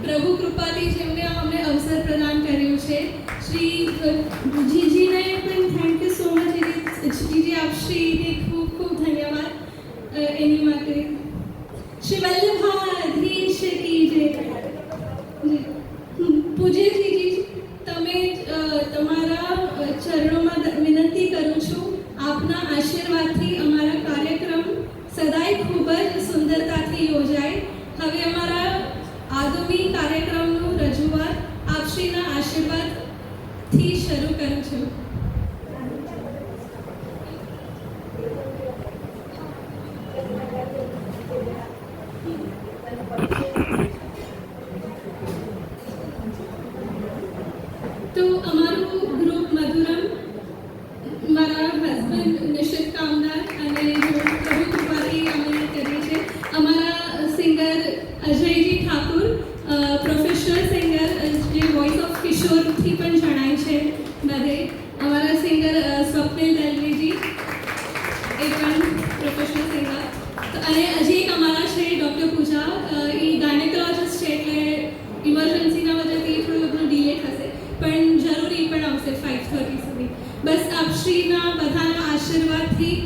પ્રભુ કૃપાથી જેમને અમને અવસર પ્રદાન કર્યું છે. શ્રી જીજીને પણ થેન્ક યુ સો મચ. જીજી આપ શ્રીને ખૂબ ખૂબ ધન્યવાદ એની માટે. શ્રી વલ્લભાધીશ કી જય. પૂજ્ય જીજી, તમે તમારા ચરણોમાં વિનંતી કરું છું, આપના આશીર્વાદથી અમારા કાર્યક્રમ સદાય ખૂબ જ સુંદરતાથી યોજાય. હવે અમારા આગામી કાર્યક્રમનું રજૂઆત આપશ્રીના આશીર્વાદથી શરૂ કરું છું. તો અમારું ગ્રુપ મધુરમ, મારા હસબન્ડ નિશ્ચિત કામદાર અને પ્રભુ કૃપાથી અમે કરીએ છીએ. અમારા singer Ajayji Thakur, professional singer, જે વોઇસ ઓફ કિશોરથી પણ જણાય છે બધે. અમારા સિંગર સ્વપ્નિલ દલવીજી, એ પણ પ્રોફેશનલ સિંગર. અને હજી એક અમારા છે ડૉક્ટર પૂજા, એ ગાયનેકોલોજિસ્ટ છે, એટલે ઇમરજન્સીના વજહથી થોડું ઘણું ડિલે થશે, પણ જરૂરી પણ આવશે 5:30 સુધી. બસ આપશ્રીના બધાના આશીર્વાદથી